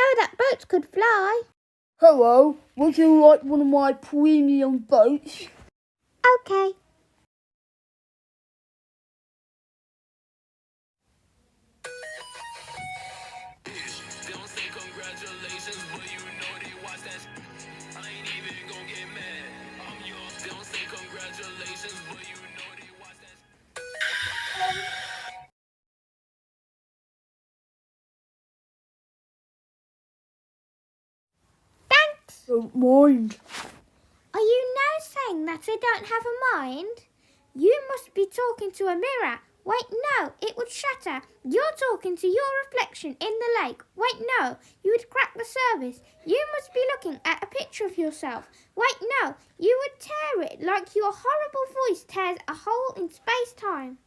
know that boats could fly. Hello, would you like one of my premium boats? Okay. Don't say congratulations, but you know they watch that. I ain't even gonna get mad. I'm yours. Don't say congratulations, but you know they watch that. Thanks. Don't mind. Are you now saying that I don't have a mind? You must be talking to a mirror. Wait, no, it would shatter. You're talking to your reflection in the lake. Wait, no, you would crack the surface. You must be looking at a picture of yourself. Wait, no, you would tear it like your horrible voice tears a hole in space-time.